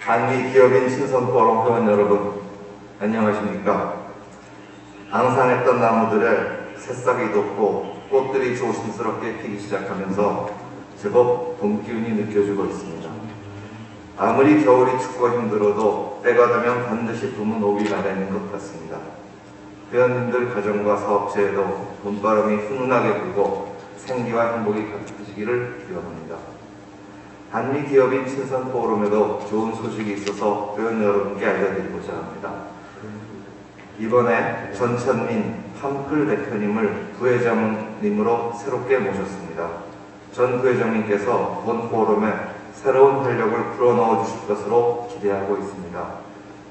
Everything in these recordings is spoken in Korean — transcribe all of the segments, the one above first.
한미 기업인 친선 포럼 회원 여러분, 안녕하십니까? 앙상했던 나무들의 새싹이 돋고 꽃들이 조심스럽게 피기 시작하면서 제법 봄 기운이 느껴지고 있습니다. 아무리 겨울이 춥고 힘들어도 때가 되면 반드시 봄은 오기 마련인 것 같습니다. 회원님들 가정과 사업체에도 봄바람이 훈훈하게 불고 생기와 행복이 가득해지기를 기원합니다. 한미 기업인 친선 포럼에도 좋은 소식이 있어서 회원 여러분께 알려드리고자 합니다. 이번에 전천민 팜클 대표님을 부회장님으로 새롭게 모셨습니다. 전 부회장님께서 본 포럼에 새로운 활력을 불어넣어 주실 것으로 기대하고 있습니다.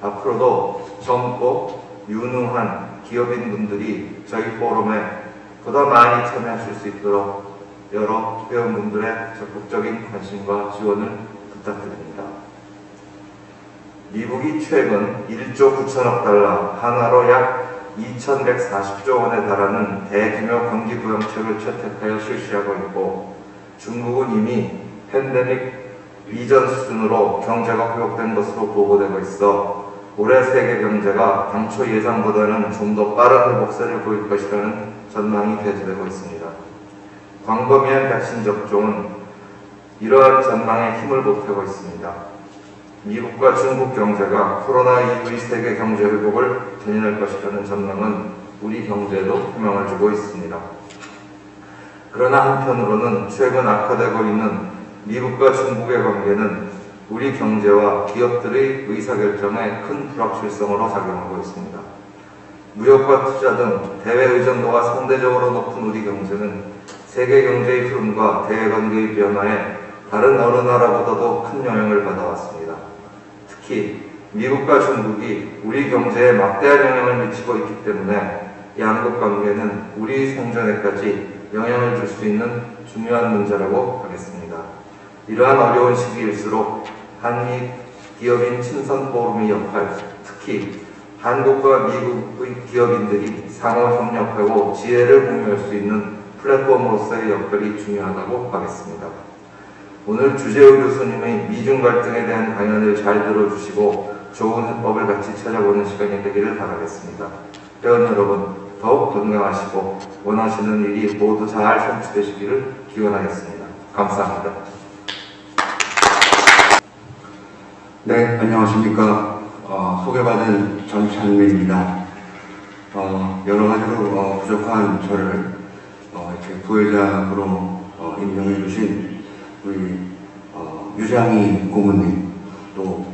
앞으로도 젊고 유능한 기업인분들이 저희 포럼에 보다 많이 참여하실 수 있도록 여러 회원분들의 적극적인 관심과 지원을 부탁드립니다. 미국이 최근 1조 9천억 달러, 한화로 약 2,140조 원에 달하는 대규모 경기 부양책을 채택하여 실시하고 있고, 중국은 이미 팬데믹 이전 수준으로 경제가 회복된 것으로 보고되고 있어 올해 세계 경제가 당초 예상보다는 좀 더 빠른 회복세를 보일 것이라는 전망이 배제되고 있습니다. 광범위한 백신 접종은 이러한 전망에 힘을 보태고 있습니다. 미국과 중국 경제가 코로나 이후의 세계 경제 회복을 견인할 것이라는 전망은 우리 경제에도 희망을 주고 있습니다. 그러나 한편으로는 최근 악화되고 있는 미국과 중국의 관계는 우리 경제와 기업들의 의사결정에 큰 불확실성으로 작용하고 있습니다. 무역과 투자 등 대외 의존도가 상대적으로 높은 우리 경제는 세계 경제의 흐름과 대외관계의 변화에 다른 어느 나라보다도 큰 영향을 받아왔습니다. 특히 미국과 중국이 우리 경제에 막대한 영향을 미치고 있기 때문에 양국 관계는 우리 생존에까지 영향을 줄 수 있는 중요한 문제라고 하겠습니다. 이러한 어려운 시기일수록 한미 기업인 친선 포럼의 역할, 특히 한국과 미국의 기업인들이 상호 협력하고 지혜를 공유할 수 있는 플랫폼으로서의 역할이 중요하다고 하겠습니다. 오늘 주재우 교수님의 미중 갈등에 대한 강연을 잘 들어주시고 좋은 해법을 같이 찾아보는 시간이 되기를 바라겠습니다. 회원 여러분, 더욱 건강하시고 원하시는 일이 모두 잘 성취되시기를 기원하겠습니다. 감사합니다. 네, 안녕하십니까. 소개받은 전찬민입니다. 여러 가지로 부족한 저를 이렇게 부회장으로 임명해 주신 우리 유장희 고문님, 또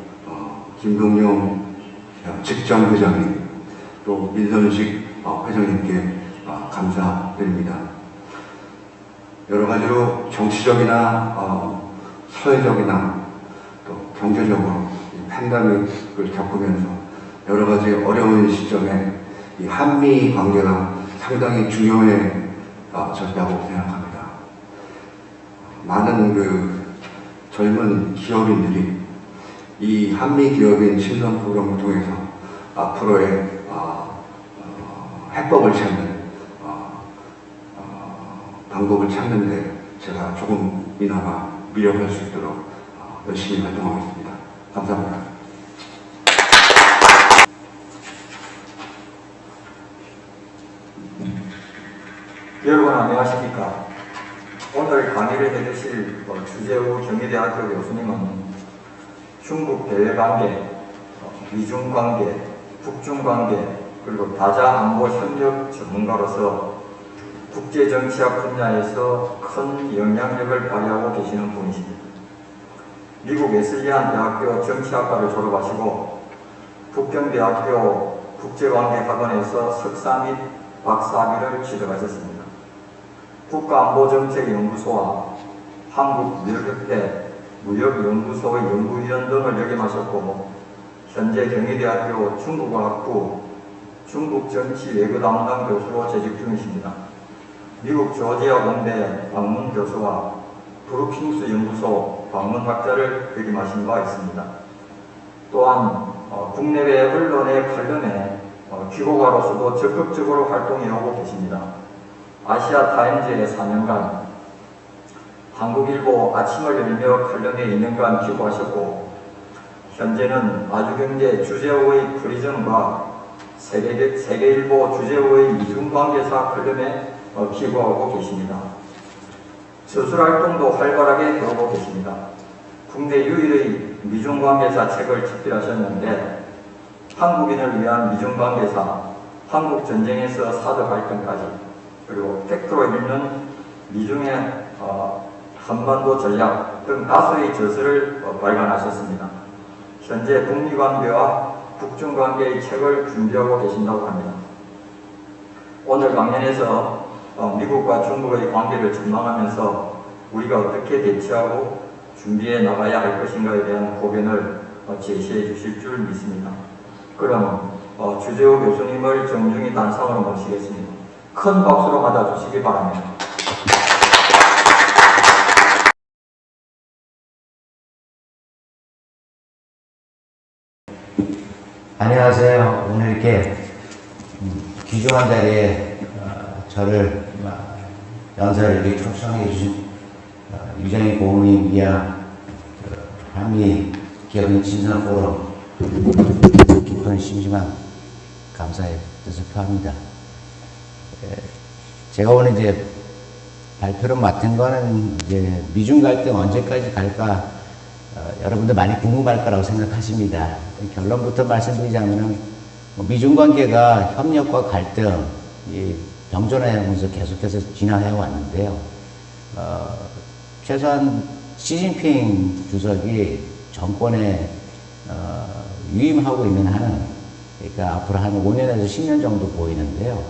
김동영 직전회장님, 또 민선식 회장님께 감사드립니다. 여러 가지로 정치적이나 사회적이나 또 경제적으로 이 팬데믹을 겪으면서 여러 가지 어려운 시점에 이 한미 관계가 상당히 중요해졌다고 생각합니다. 많은 젊은 기업인들이 이 한미 기업인 친선 프로그램을 통해서 앞으로의 해법을 찾는 방법을 찾는데 제가 조금이나마 미력할 수 있도록 열심히 활동하겠습니다. 감사합니다. 여러분 안녕하십니까? 오늘 강의를 해주실 주재우 경희대학교 교수님은 중국 대외관계, 미중관계, 북중관계, 그리고 다자안보 협력 전문가로서 국제정치학 분야에서 큰 영향력을 발휘하고 계시는 분이십니다. 미국 웨슬리안 대학교 정치학과를 졸업하시고 북경대학교 국제관계학원에서 석사 및 박사학위를 취득하셨습니다. 국가안보정책연구소와 한국무역협회 무역연구소의 연구위원 등을 역임하셨고 현재 경희대학교 중국어학부 중국정치외교 담당 교수로 재직 중이십니다. 미국 조지아 공대 방문 교수와 브루킹스 연구소 방문학자를 역임하신 바 있습니다. 또한 국내외 언론의 칼럼에 기고가로서도 적극적으로 활동해오고 계십니다. 아시아타임즈에 4년간, 한국일보 아침을 열며 칼럼에 2년간 기고하셨고 현재는 아주경제 주재호의 프리즘과 세계일보 주재호의 이중관계사 칼럼에 기고하고 계십니다. 저술활동도 활발하게 하고 계십니다. 국내 유일의 미중관계사 책을 집필하셨는데 한국인을 위한 미중관계사, 한국전쟁에서 사드 갈등까지, 그리고 팩트로 읽는 미중의 한반도 전략 등 다수의 저서를 발간하셨습니다. 현재 북미관계와 국중관계의 책을 준비하고 계신다고 합니다. 오늘 강연에서 미국과 중국의 관계를 전망하면서 우리가 어떻게 대처하고 준비해 나가야 할 것인가에 대한 고견을 제시해 주실 줄 믿습니다. 그럼 주재호 교수님을 정중히 단상으로 모시겠습니다. 큰 박수로 맞아주시기 바랍니다. 안녕하세요. 오늘 이렇게 귀중한 자리에 저를 연설을 이렇게 초청해 주신 유정희 고모님 이하 한미 기업인 진선 포럼 깊은 심심한 감사의 뜻을 표합니다. 제가 오늘 이제 발표를 맡은 거는 이제 미중 갈등 언제까지 갈까 여러분들 많이 궁금할 거라고 생각하십니다. 결론부터 말씀드리자면은 미중 관계가 협력과 갈등, 병존하면서 계속해서 진화해 왔는데요. 최소한 시진핑 주석이 정권에 위임하고 있는 한은, 그러니까 앞으로 한 5년에서 10년 정도 보이는데요.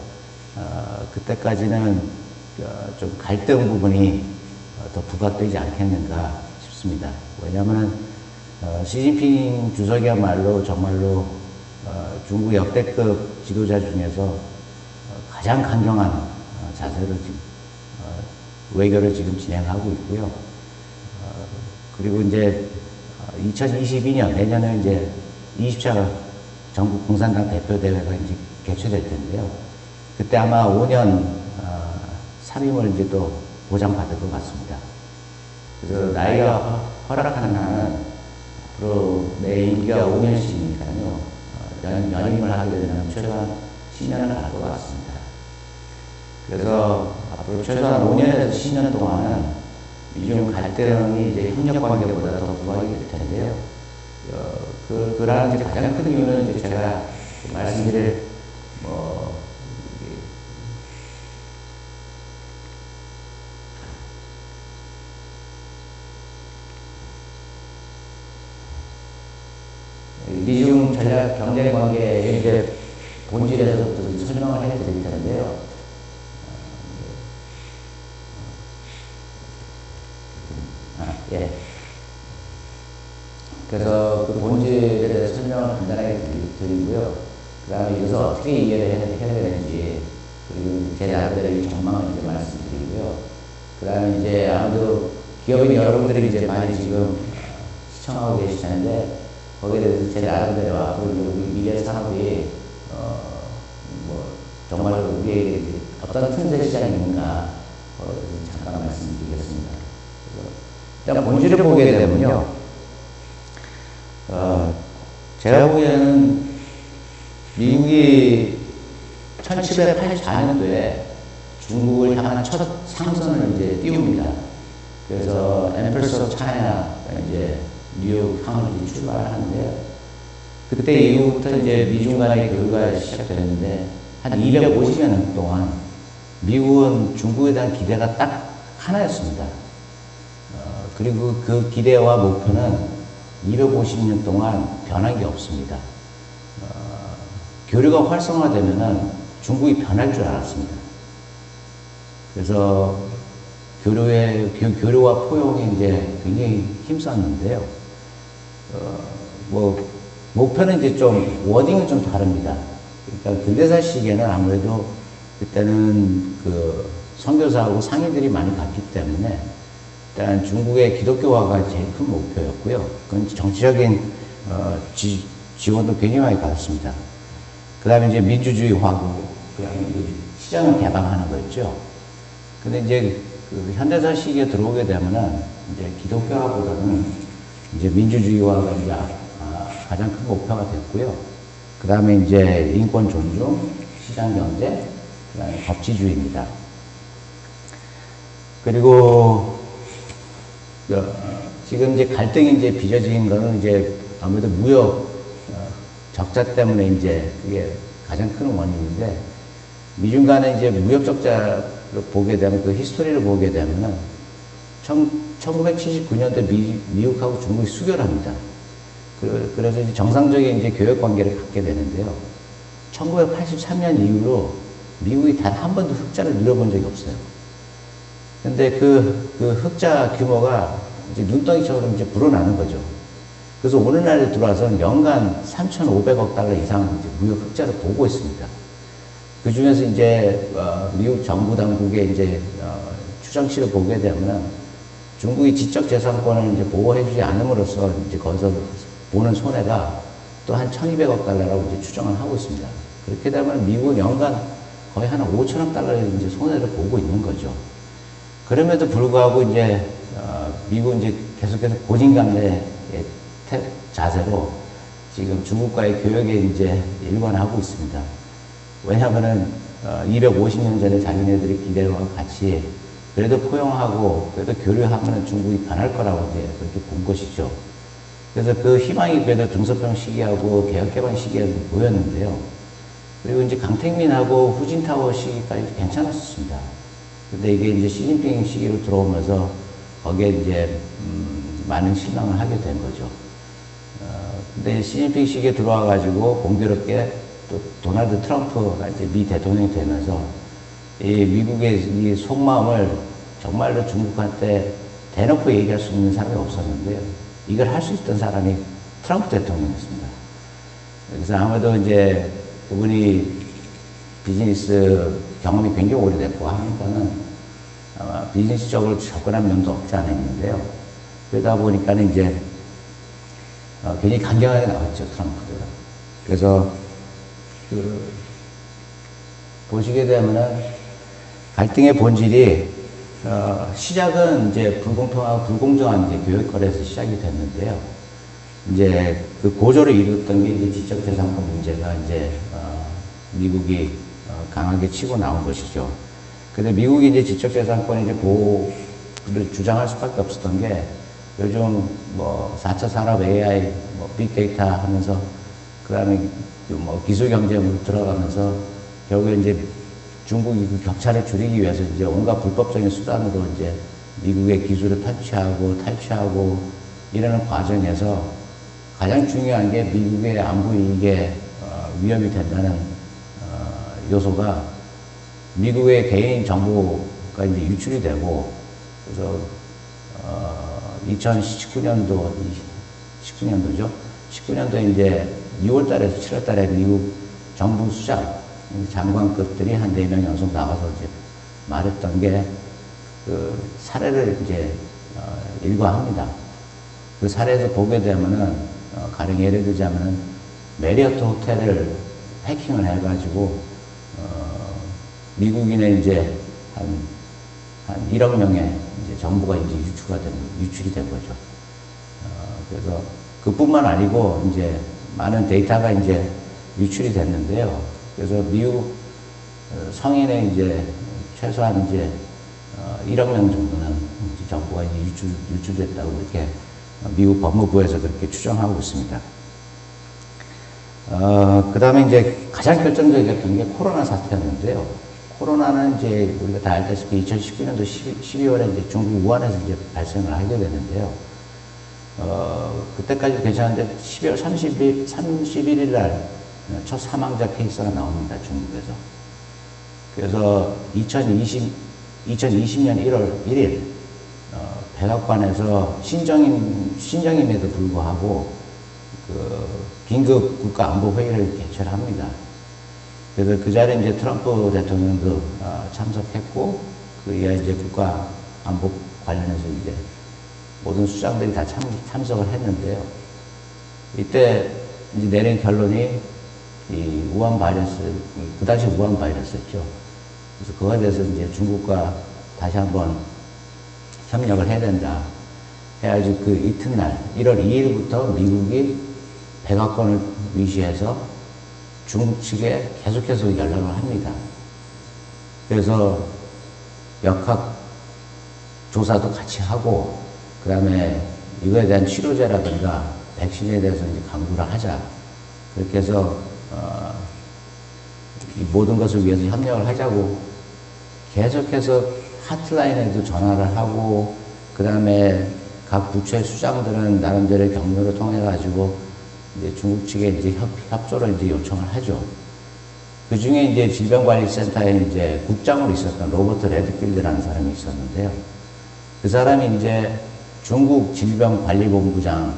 그때까지는 좀 갈등 부분이 더 부각되지 않겠는가 싶습니다. 왜냐하면 시진핑 주석이야말로 정말로 중국 역대급 지도자 중에서 가장 강경한 자세로 지금 외교를 지금 진행하고 있고요. 그리고 이제 2022년 내년에 이제 20차 전국 공산당 대표대회가 이제 개최될 텐데요. 그때 아마 5년 3임을 이제 또 보장받을 것 같습니다. 그래서 나이가 허락하는 한은 앞으로 내 임기가 5년씩이니까요. 연임을 하게 되면 최소한 10년을 갈 것 같습니다. 그래서 앞으로 최소한 5년에서 10년 동안은 미중 갈등이 이제 협력 관계보다 더 부각이 될 텐데요. 그러한 이제 가장 큰 이유는 이제 제가 말씀드릴 미중 전략 경쟁 관계의 이제 본질에서부터 설명을 해 드릴 텐데요. 예. 그래서 그 본질에 대해서 설명을 간단하게 드리고요. 그 다음에 여기서 어떻게 이해를 해야 되는지, 그리고 제 나름대로 이 전망을 이제 말씀드리고요. 그 다음에 이제 아무래도 기업인 여러분들이 이제 많이 지금 시청하고 계실 텐데, 거기에 대해서 제 나름대로 앞으로 우리 미래 산업이 정말 우리에게 어떤 틈새 시장이 있는가 잠깐 말씀드리겠습니다. 일단 본질을 보게 되면요, 제가 보기에는 미국이 1784년도에 중국을 향한 첫 상선을 이제 띄웁니다. 그래서 엠프레스 오브 차이나 이제 뉴욕 항을 출발하는데요. 그때 이후부터 이제 미중 간의 교류가 시작되는데 한 250년 동안 미국은 중국에 대한 기대가 딱 하나였습니다. 그리고 그 기대와 목표는 250년 동안 변한 게 없습니다. 교류가 활성화되면은 중국이 변할 줄 알았습니다. 그래서 교류와 포용이 이제 굉장히 힘썼는데요. 목표는 이제 좀, 워딩은 좀 다릅니다. 그러니까 근대사 시기에는 아무래도 그때는 그 선교사하고 상인들이 많이 갔기 때문에 일단 중국의 기독교화가 제일 큰 목표였고요. 그건 정치적인 지원도 굉장히 많이 받았습니다. 그 다음에 이제 민주주의 화고, 그다음에 시장을 개방하는 거였죠. 근데 이제 그 현대사 시기에 들어오게 되면은 이제 기독교화보다는 이제 민주주의화가 이제 가장 큰 목표가 됐고요. 그 다음에 이제 인권 존중, 시장 경제, 그 다음에 법치주의입니다. 그리고 지금 이제 갈등이 이제 빚어진 거는 이제 아무래도 무역 적자 때문에 이제 그게 가장 큰 원인인데, 미중 간의 이제 무역 적자를 보게 되면, 그 히스토리를 보게 되면은 1979년대 미국하고 중국이 수교합니다. 그래서 이제 정상적인 이제 교역 관계를 갖게 되는데요. 1983년 이후로 미국이 단 한 번도 흑자를 누려본 적이 없어요. 근데 그 흑자 규모가 이제 눈덩이처럼 이제 불어나는 거죠. 그래서 오늘날에 들어와서는 연간 3,500억 달러 이상 이제 무역 흑자를 보고 있습니다. 그 중에서 이제 미국 정부 당국의 이제 추정치를 보게 되면은 중국이 지적재산권을 이제 보호해주지 않음으로써 이제 거기서 보는 손해가 또 한 1,200억 달러라고 이제 추정을 하고 있습니다. 그렇게 되면 미국은 연간 거의 한 5천억 달러의 이제 손해를 보고 있는 거죠. 그럼에도 불구하고 이제 미국은 이제 계속해서 고진감래의 자세로 지금 중국과의 교역에 이제 일관하고 있습니다. 왜냐하면은 250년 전에 자기네들이 기대와 같이 그래도 포용하고 그래도 교류하면은 중국이 변할 거라고 이제 그렇게 본 것이죠. 그래서 그 희망이 그래도 등소평 시기하고 개혁개방 시기에 보였는데요. 그리고 이제 강택민하고 후진타오 시기까지 괜찮았습니다. 근데 이게 이제 시진핑 시기로 들어오면서 거기에 이제 많은 실망을 하게 된 거죠. 근데 시진핑 시기에 들어와가지고 공교롭게 또 도널드 트럼프가 이제 미 대통령이 되면서 이 미국의 이 속마음을 정말로 중국한테 대놓고 얘기할 수 있는 사람이 없었는데요. 이걸 할 수 있던 사람이 트럼프 대통령이었습니다. 그래서 아무래도 이제 그분이 비즈니스 경험이 굉장히 오래됐고 하니까는 아마 비즈니스적으로 접근한 면도 없지 않아 있는데요. 그러다 보니까는 이제 굉장히 강경하게 나왔죠, 트럼프가. 그래서 보시게 되면은 갈등의 본질이 시작은 이제 불공평하고 불공정한 이제 교역거래에서 시작이 됐는데요. 이제 그 고조를 이뤘던 게 이제 지적재산권 문제가 이제 미국이 강하게 치고 나온 것이죠. 근데 미국이 이제 지적재산권 이제 보호를 주장할 수밖에 없었던 게 요즘 뭐 4차 산업 AI, 뭐 빅데이터 하면서 그 다음에 뭐 기술경쟁으로 들어가면서 결국에 이제 중국이 그 격차를 줄이기 위해서 이제 온갖 불법적인 수단으로 이제 미국의 기술을 탈취하고 이러는 과정에서 가장 중요한 게 미국의 안보 이익에 위협이 된다는 요소가 미국의 개인 정보가 이제 유출이 되고, 그래서 2019년도죠. 19년도에 이제 6월 달에서 7월 달에 미국 정부 수장 장관급들이 한 4명 연속 나와서 이제 말했던 게 그 사례를 이제 일과합니다. 그 사례에서 보게 되면은 가령 예를 들자면은 메리어트 호텔을 해킹을 해가지고 미국인의 이제 한 1억 명의 이제 정보가 이제 유출이 된 거죠. 그래서 그뿐만 아니고 이제 많은 데이터가 이제 유출이 됐는데요. 그래서 미국 성인의 이제 최소한 이제 1억 명 정도는 이제 정보가 이제 유출됐다고 이렇게 미국 법무부에서 그렇게 추정하고 있습니다. 그 다음에 이제 가장 결정적이었던 게 코로나 사태였는데요. 코로나는 이제 우리가 다 알다시피 2019년도 12월에 이제 중국 우한에서 이제 발생을 하게 되는데요. 그때까지 괜찮은데 12월 31일 날 첫 사망자 케이스가 나옵니다, 중국에서. 그래서 2020년 1월 1일, 백악관에서 신정임에도 불구하고, 긴급 국가안보회의를 개최를 합니다. 그래서 그 자리에 이제 트럼프 대통령도 참석했고, 그에 이제 국가안보 관련해서 이제 모든 수장들이 다 참석을 했는데요. 이때 이제 내린 결론이 이 우한 바이러스, 그 당시 우한 바이러스였죠. 그래서 그거에 대해서 이제 중국과 다시 한번 협력을 해야 된다. 해가지고 그 이튿날 1월 2일부터 미국이 백악관을 위시해서 중국 측에 계속해서 연락을 합니다. 그래서 역학 조사도 같이 하고, 그 다음에 이거에 대한 치료제라든가 백신에 대해서 이제 강구를 하자. 그렇게 해서 이 모든 것을 위해서 협력을 하자고 계속해서 하트라인에도 전화를 하고, 그 다음에 각 부처의 수장들은 나름대로의 경로를 통해 가지고 이제 중국 측에 이제 협조를 이제 요청을 하죠. 그 중에 이제 질병관리센터에 이제 국장으로 있었던 로버트 레드필드라는 사람이 있었는데요. 그 사람이 이제 중국 질병관리본부장이랑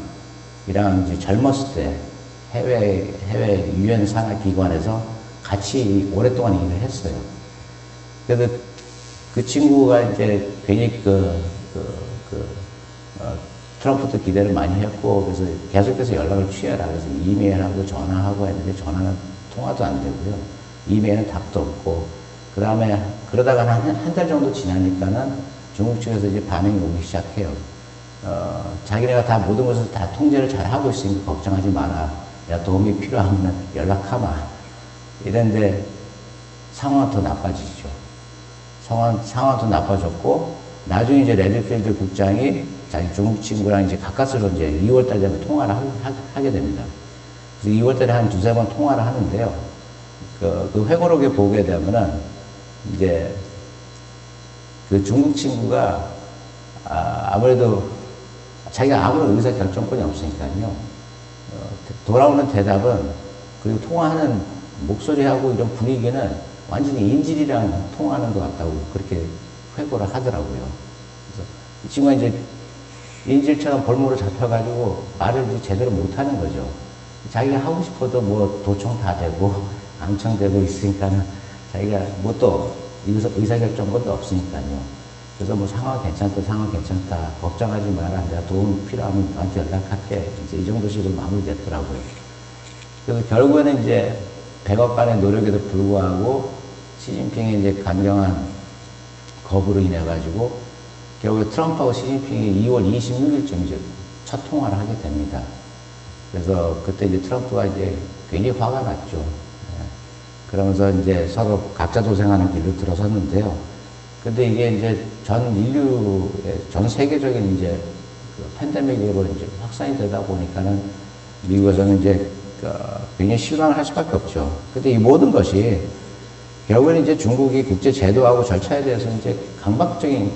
이제 젊었을 때 해외 유엔 산하 기관에서 같이 오랫동안 일을 했어요. 그래서 그 친구가 이제 괜히 트럼프도 기대를 많이 했고, 그래서 계속해서 연락을 취해라. 그래서 이메일하고 전화하고 했는데 전화는 통화도 안 되고요. 이메일은 답도 없고, 그 다음에 그러다가 한 달 정도 지나니까는 중국 측에서 이제 반응이 오기 시작해요. 자기네가 다 모든 것을 다 통제를 잘 하고 있으니까 걱정하지 마라. 야, 도움이 필요하면 연락하마. 이랬는데 상황은 더 나빠지죠. 상황은 더 나빠졌고, 나중에 이제 레드필드 국장이 자기 중국 친구랑 이제 가까스로 이제 2월달 되면 통화를 하게 됩니다. 그래서 2월달에 한 두세 번 통화를 하는데요. 그 회고록에 보게 되면은 이제 그 중국 친구가 아무래도 자기가 아무런 의사 결정권이 없으니까요. 돌아오는 대답은, 그리고 통화하는 목소리하고 이런 분위기는 완전히 인질이랑 통화하는 것 같다고 그렇게 회고를 하더라고요. 그래서 이 친구가 이제 인질처럼 볼모로 잡혀가지고 말을 이제 제대로 못하는 거죠. 자기가 하고 싶어도 뭐 도청 다 되고 암청되고 있으니까는 자기가 뭐 또 의사결정권도 없으니까요. 그래서 뭐 상황 괜찮다, 걱정하지 마라, 내가 도움 필요하면 나한테 연락할게, 이제 이 정도식으로 마무리됐더라고요. 그래서 결국에는 이제 백악관의 노력에도 불구하고 시진핑의 이제 강경한 거부로 인해 가지고 결국에 트럼프하고 시진핑이 2월 26일쯤 이제 첫 통화를 하게 됩니다. 그래서 그때 이제 트럼프가 이제 괜히 화가 났죠. 그러면서 이제 서로 각자 도생하는 길로 들어섰는데요. 근데 이게 이제 전 세계적인 이제 그 팬데믹으로 이제 확산이 되다 보니까는 미국에서는 이제 굉장히 실망을 할 수밖에 없죠. 근데 이 모든 것이 결국에는 이제 중국이 국제 제도하고 절차에 대해서 이제 강박적인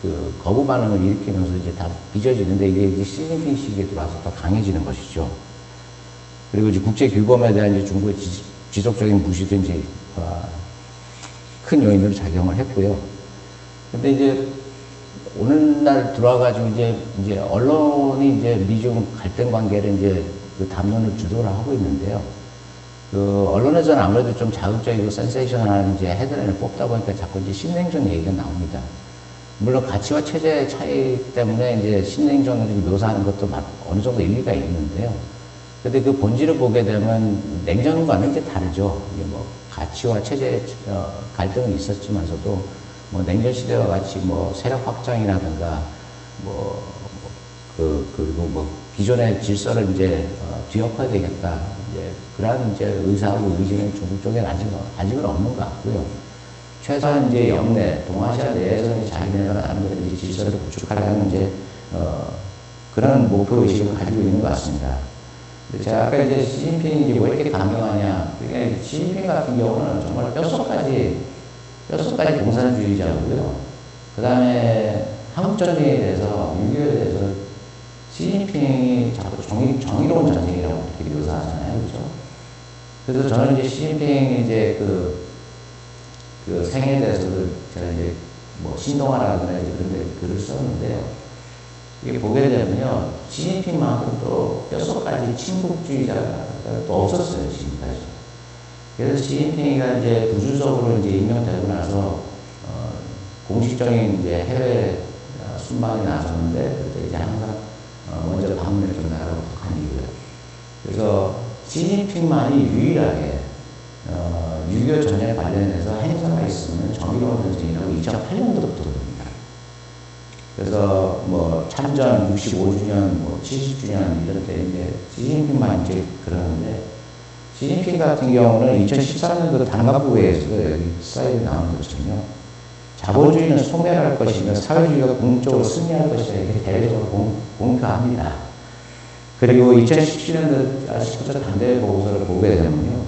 그 거부 반응을 일으키면서 이제 다 빚어지는데, 이게 이제 시진핑 시기에 들어와서 더 강해지는 것이죠. 그리고 이제 국제 규범에 대한 이제 중국의 지속적인 무시도 이제 큰 요인으로 작용을 했고요. 근데 이제 오늘날 들어와가지고 이제 언론이 이제 미중 갈등 관계를 이제 그 담론을 주도를 하고 있는데요. 그 언론에서는 아무래도 좀 자극적이고 센세이션한 이제 헤드라인을 뽑다 보니까 자꾸 이제 신냉전 얘기가 나옵니다. 물론 가치와 체제의 차이 때문에 이제 신냉전을 묘사하는 것도 어느 정도 일리가 있는데요. 근데 그 본질을 보게 되면 냉전과는 이제 다르죠. 이게 뭐 가치와 체제의 갈등은 있었지만서도 뭐 냉전 시대와 같이 뭐 세력 확장이라든가 그리고 뭐 기존의 질서를 이제 뒤엎어야 되겠다. 이제 그런 이제 의사하고 의지는 중국 쪽에는 아직은 없는 것 같고요. 최소한 이제 영내, 동아시아 내에서 자기네가 나름대로 이제 질서를 구축하려는 이제 그런 목표 의식을 가지고 있는 것 같습니다. 근데 제가 아까 이제 시진핑이 왜 이렇게 강경하냐? 그게 시진핑 같은 경우는 정말 뼛속까지 공산주의자고요. 그 다음에 한국전쟁에 대해서, 6.25에 대해서 시진핑이 자꾸 정의로운 전쟁이라고 이렇게 묘사하잖아요. 그죠? 그래서 저는 이제 시진핑이 이제 그 생애에 대해서도 제가 이제 뭐 신동아라든가 이제 그런 데 글을 썼는데요. 이게 보게 되면요, 시진핑만큼 또 뼛속까지 친국주의자가 또 없었어요, 지금까지. 그래서 시진핑이가 이제 부주석으로 이제 임명되고 나서, 공식적인 이제 해외 순방에 나섰는데, 그때 이제 항상 먼저 방문해 준 나라가 북한이고요. 그래서 시진핑만이 유일하게 6.25 전쟁에 관련해서 행사가 있으면 정의로운 전쟁이라고 2008년도부터 그럽니다. 그래서 뭐 참전 65주년, 뭐 70주년 이럴 때 이제 시진핑만 이제 그러는데 시진핑 같은 경우는 2013년도 단과부회에서 여기 슬라이드 나온 것처럼요. 자본주의는 소멸할 것이며 사회주의가 궁극적으로 승리할 것이다. 이렇게 대외적으로 공표합니다. 그리고 2017년도 19차 당대 보고서를 보게 되면요.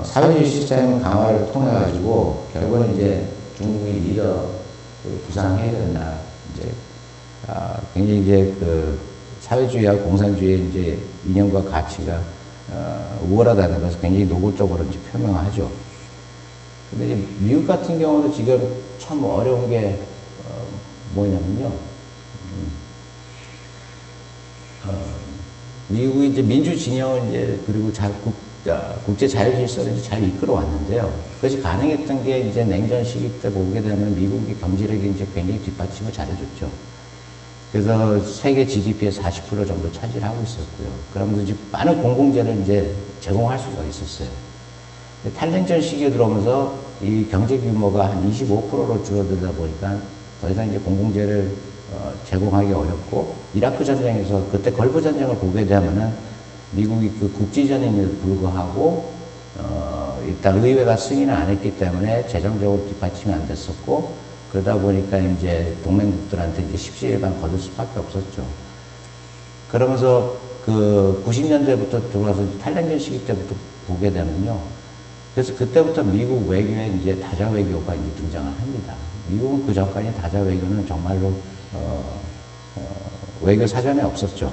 사회주의 시스템 강화를 통해 가지고 결국은 이제 중국이 리더 부상해야 된다. 이제 굉장히 이제 그 사회주의와 공산주의의 이제 이념과 가치가 우월하다는 것을 굉장히 노골적으로 이제 표명하죠. 근데 이제 미국 같은 경우도 지금 참 어려운 게 뭐냐면요. 미국이 이제 민주 진영을 이제 그리고 국제 자유 질서를 이제 잘 이끌어 왔는데요. 그것이 가능했던 게 이제 냉전 시기 때 보게 되면 미국의 경제력이 이제 굉장히 뒷받침을 잘해줬죠. 그래서 세계 GDP의 40% 정도 차지하고 있었고요. 그러면서 이제 많은 공공재를 이제 제공할 수가 있었어요. 탈냉전 시기에 들어오면서 이 경제 규모가 한 25%로 줄어들다 보니까 더 이상 이제 공공재를 제공하기 어렵고, 이라크 전쟁에서 그때 걸프 전쟁을 보게 되면은 미국이 그 국지전임에도 불구하고 일단 의회가 승인을 안 했기 때문에 재정적으로 뒷받침이 안 됐었고, 그러다 보니까 이제 동맹국들한테 이제 십시일반 거둘 수밖에 없었죠. 그러면서 그 90년대부터 들어와서 탈냉전 시기 때부터 보게 되면요. 그래서 그때부터 미국 외교에 이제 다자 외교가 이제 등장을 합니다. 미국은 그 전까지 다자 외교는 정말로 외교 사전에 없었죠.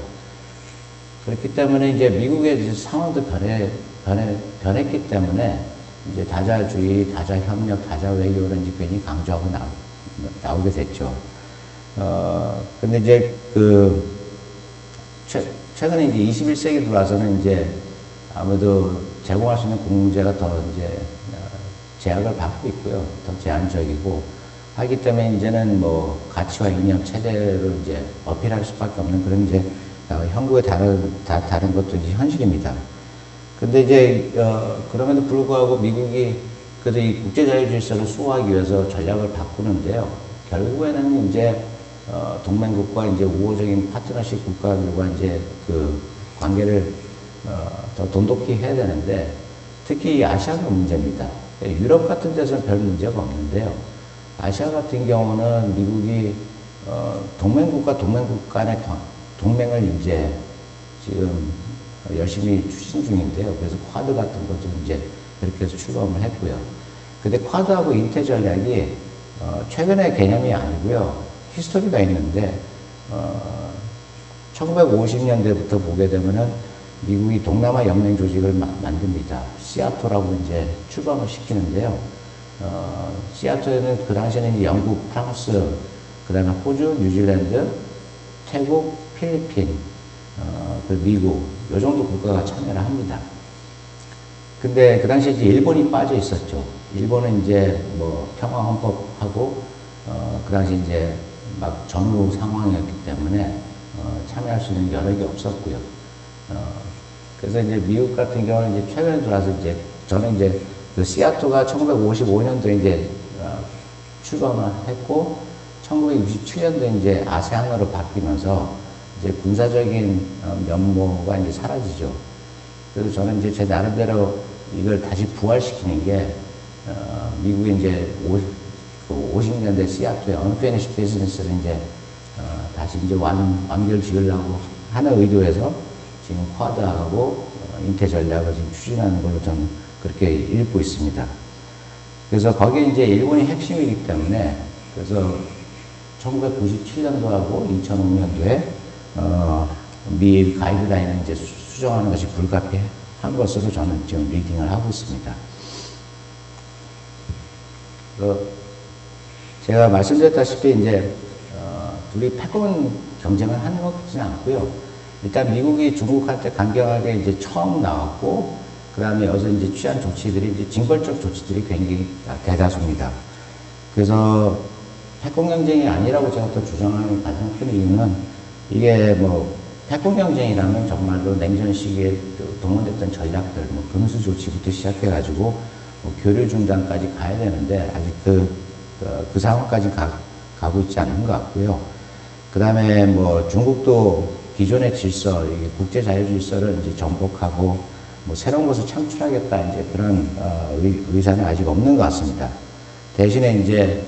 그렇기 때문에 이제 미국의 이제 상황도 변했기 때문에 이제 다자주의, 다자협력, 다자외교를 이제 괜히 강조하고 나오게 됐죠. 근데 이제 최근에 이제 21세기 들어와서는 이제 아무래도 제공할 수 있는 공공재가 더 이제 제약을 받고 있고요. 더 제한적이고 하기 때문에 이제는 뭐 가치와 이념 체대로 이제 어필할 수밖에 없는 그런 이제 형국의 다른 것도 이제 현실입니다. 근데 이제 그럼에도 불구하고 미국이 그래도 이 국제자유 질서를 수호하기 위해서 전략을 바꾸는데요. 결국에는 이제 동맹국과 이제 우호적인 파트너십 국가들과 이제 그 관계를 더 돈독히 해야 되는데, 특히 아시아가 문제입니다. 유럽 같은 데서는 별 문제가 없는데요. 아시아 같은 경우는 미국이 동맹국과 동맹국 간의 동맹을 이제 지금 열심히 추진 중인데요. 그래서 쿼드 같은 것도 이제 그렇게 해서 출범을 했고요. 근데 쿼드하고 인태 전략이 최근의 개념이 아니고요. 히스토리가 있는데 1950년대부터 보게 되면은 미국이 동남아 연맹 조직을 만듭니다. 시아토라고 이제 출범을 시키는데요. 시아토에는 그 당시에는 영국, 프랑스, 그 다음에 호주, 뉴질랜드, 태국, 필리핀, 그리고 미국, 요 정도 국가가 참여를 합니다. 근데 그 당시에 이제 일본이 빠져 있었죠. 일본은 이제 뭐 평화헌법하고, 그 당시 이제 막 전후 상황이었기 때문에, 참여할 수 있는 여력이 없었고요. 그래서 이제 미국 같은 경우는 이제 최근에 들어와서 이제 저는 이제 그 시아토가 1955년도에 이제 출범을 했고, 1967년도에 이제 아세안으로 바뀌면서 이제 군사적인 면모가 이제 사라지죠. 그래서 저는 이제 제 나름대로 이걸 다시 부활시키는 게 미국이 이제 50년대 시아토의 unfinished business를 이제 다시 이제 완결 지으려고 하는 의도에서 지금 쿼드하고 인태 전략을 지금 추진하는 걸로 저는 그렇게 읽고 있습니다. 그래서 거기에 이제 일본이 핵심이기 때문에, 그래서 1997년도하고 2005년도에 미 가이드라인을 이제 수정하는 것이 불가피한 것으로 저는 지금 리딩을 하고 있습니다. 제가 말씀드렸다시피 이제 둘이 패권 경쟁을 하는 것 같지는 않고요. 일단 미국이 중국한테 강경하게 이제 처음 나왔고, 그 다음에 여기서 이제 취한 조치들이 이제 징벌적 조치들이 굉장히 대다수입니다. 그래서 패권 경쟁이 아니라고 제가 또 주장하는 가장 큰 이유는, 이게 뭐 패권 경쟁이라면 정말로 냉전 시기에 동원됐던 전략들, 뭐 금수 조치부터 시작해가지고 뭐 교류 중단까지 가야 되는데, 아직 그 상황까지 가고 있지 않는 것 같고요. 그 다음에 뭐 중국도 기존의 질서, 이 국제 자유 질서를 이제 정복하고 뭐 새로운 것을 창출하겠다 이제 그런 의사는 아직 없는 것 같습니다. 대신에 이제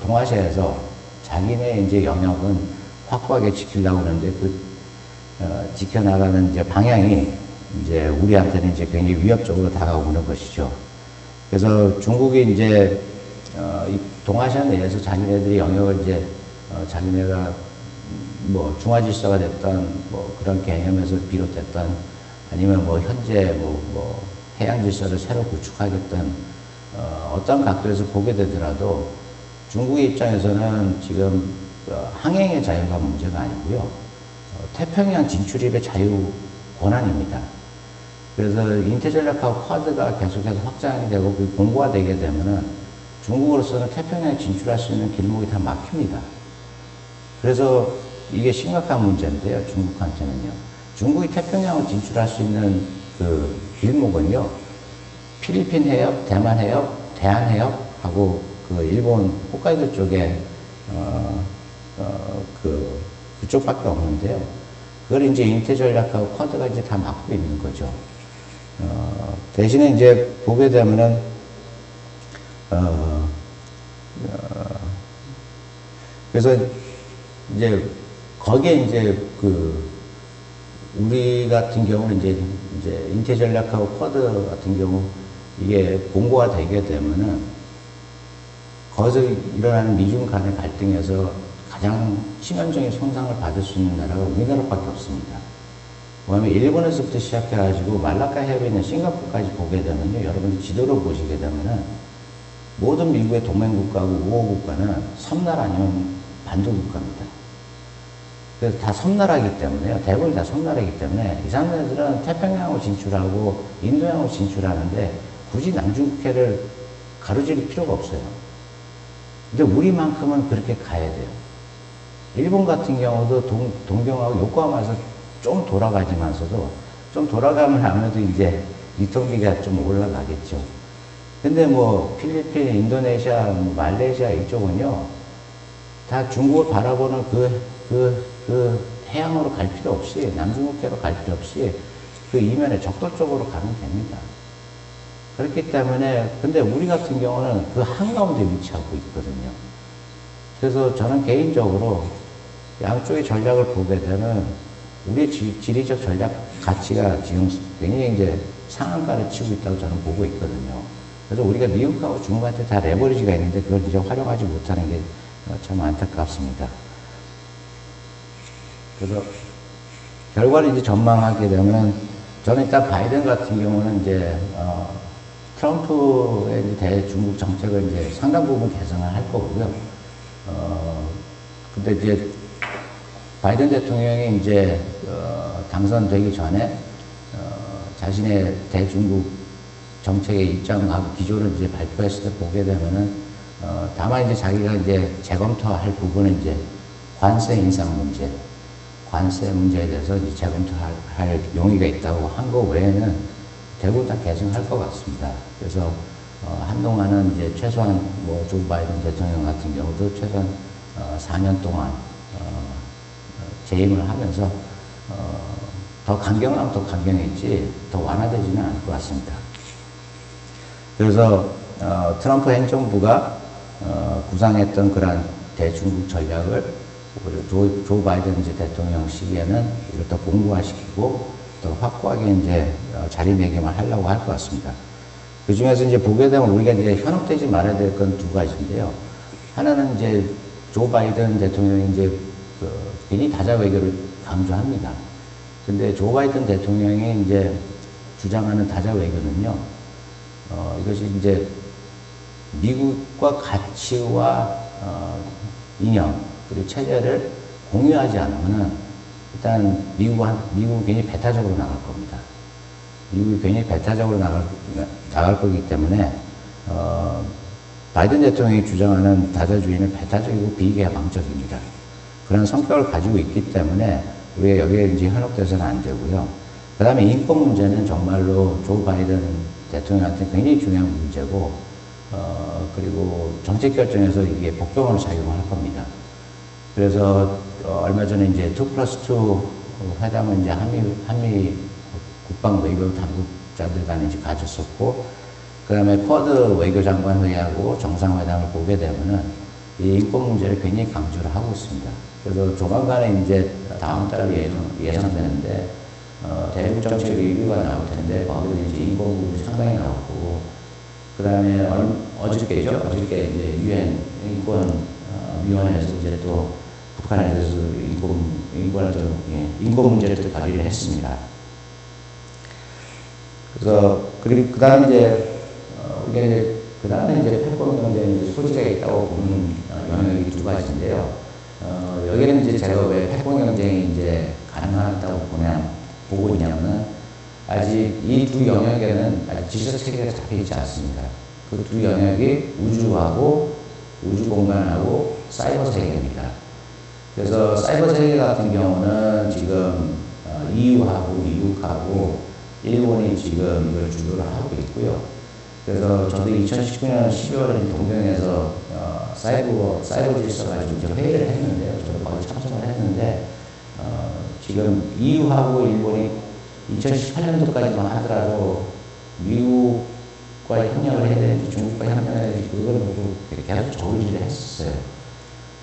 동아시아에서 자기네 이제 영역은 확고하게 지키려고 하는데 지켜나가는 이제 방향이 이제 우리한테는 이제 굉장히 위협적으로 다가오는 것이죠. 그래서 중국이 이제 이 동아시아 내에서 자기네들이 영역을 이제 자기네가 뭐 중화질서가 됐던 뭐 그런 개념에서 비롯됐던 아니면 뭐 현재 뭐 해양 질서를 새로 구축하겠던 어떤 각도에서 보게 되더라도 중국의 입장에서는 지금 항행의 자유가 문제가 아니고요. 태평양 진출입의 자유 권한입니다. 그래서 인태전략하고 쿼드가 계속해서 확장이 되고 공고가 되게 되면은 중국으로서는 태평양에 진출할 수 있는 길목이 다 막힙니다. 그래서 이게 심각한 문제인데요, 중국한테는요. 중국이 태평양을 진출할 수 있는 그 길목은요, 필리핀 해협, 대만 해협, 대한 해협하고 그 일본 홋카이도 쪽에 그쪽밖에 없는데요. 그걸 이제 인태 전략하고 쿼드가 이제 다 막고 있는 거죠. 대신에 이제 보게 되면은 그래서 이제 거기에 이제 우리 같은 경우는 이제 인태 전략하고 쿼드 같은 경우 이게 공고가 되게 되면은 거기서 일어나는 미중 간의 갈등에서 가장 치명적인 손상을 받을 수 있는 나라가 우리나라밖에 없습니다. 왜냐하면 일본에서부터 시작해가지고 말라카 해협에 있는 싱가포르까지 보게 되면요, 여러분들 지도를 보시게 되면은 모든 미국의 동맹국가하고 우호국가는 섬나라 아니면 반도국가입니다. 그래서 다 섬나라이기 때문에요. 대부분 다 섬나라이기 때문에 이 사람들은 태평양으로 진출하고 인도양으로 진출하는데 굳이 남중국해를 가로지를 필요가 없어요. 근데 우리만큼은 그렇게 가야 돼요. 일본 같은 경우도 동경하고 요코하마에서 좀 돌아가지만서도 좀 돌아가면 아무래도 이제 유통비가 좀 올라가겠죠. 근데 뭐 필리핀, 인도네시아, 말레이시아 이쪽은요, 다 중국을 바라보는 그 해양으로 갈 필요 없이, 남중국해로 갈 필요 없이 그 이면에 적도 쪽으로 가면 됩니다. 그렇기 때문에, 근데 우리 같은 경우는 그 한가운데 위치하고 있거든요. 그래서 저는 개인적으로 양쪽의 전략을 보게 되면 우리의 지리적 전략 가치가 지금 굉장히 이제 상한가를 치고 있다고 저는 보고 있거든요. 그래서 우리가 미국하고 중국한테 다 레버리지가 있는데 그걸 이제 활용하지 못하는 게 참 안타깝습니다. 그래서 결과를 이제 전망하게 되면 저는 일단 바이든 같은 경우는 이제 트럼프의 이제 대중국 정책을 이제 상당 부분 개선을 할 거고요. 근데 이제 바이든 대통령이 이제 당선되기 전에 자신의 대중국 정책의 입장하고 기조를 이제 발표했을 때 보게 되면은 다만 이제 자기가 이제 재검토할 부분은 이제 관세 인상 문제, 관세 문제에 대해서 이제 재검토할 용의가 있다고 한 거 외에는 대부분 다 개선할 것 같습니다. 그래서 한동안은 이제 최소한 뭐 조 바이든 대통령 같은 경우도 최소한 4년 동안 재임을 하면서 더 강경하면 더 강경했지 더 완화되지는 않을 것 같습니다. 그래서 트럼프 행정부가 구상했던 그러한 대중국 전략을 조 바이든 이제 대통령 시기에는 이걸 더 공고화시키고 더 확고하게 이제 자리매김을 하려고 할 것 같습니다. 그 중에서 이제 보게 되면 우리가 이제 현혹되지 말아야 될 건 두 가지인데요. 하나는 이제 조 바이든 대통령이 이제 굉장히 다자 외교를 강조합니다. 근데 조 바이든 대통령이 이제 주장하는 다자 외교는요, 이것이 이제 미국과 가치와 이념 그리고 체제를 공유하지 않으면은 일단 미국은 굉장히 배타적으로 나갈 겁니다. 미국이 굉장히 배타적으로 나갈 거기 때문에 바이든 대통령이 주장하는 다자주의는 배타적이고 비개방적입니다. 그런 성격을 가지고 있기 때문에 우리가 여기에 이제 현혹돼서는 안 되고요. 그 다음에 인권 문제는 정말로 조 바이든 대통령한테 굉장히 중요한 문제고, 그리고 정책 결정에서 이게 복병을 사용할 겁니다. 그래서 얼마 전에 이제 2+2 회담을 이제 한미 국방 외교 당국자들 간에 이제 가졌었고, 그 다음에 쿼드 외교장관 회의하고 정상회담을 보게 되면은 이 인권 문제를 굉장히 강조를 하고 있습니다. 그래서 조만간에 이제 다음 달에 예상되는데, 대북 정책 리뷰가 나올 텐데, 거기도 이제 인권 부분이 상당히 나오고, 그 다음에 어저께 이제 유엔 인권위원회에서 이제 또 북한에 대해서 인권 문제를 또 발의를 했습니다. 그래서 그리고 그 다음에 이제 우리가 이제 그 다음에 이제 패권 경쟁이 소지가 있다고 보는 영역이 두 가지인데요. 여기는 이제 제가 왜 패권 경쟁이 이제 가능하다고 보고 있냐면은 아직 이 두 영역에는 아직 지적 체계가 잡혀 있지 않습니다. 그 두 영역이 우주하고 우주 공간하고 사이버 세계입니다. 그래서 사이버 세계 같은 경우는 지금 EU하고 미국하고 일본이 지금 이걸 주도를 하고 있고요. 그래서 저도 2019년 12월에 동경에서 사이버 질서 가지고 이제 회의를 했는데요. 저도 거기 참석을 했는데 지금 EU하고 일본이 2018년도까지만 하더라도 미국과 협력을 해야 되는지 중국과 협력을 해야 되는지 그걸 보고 계속 저울질을 했었어요.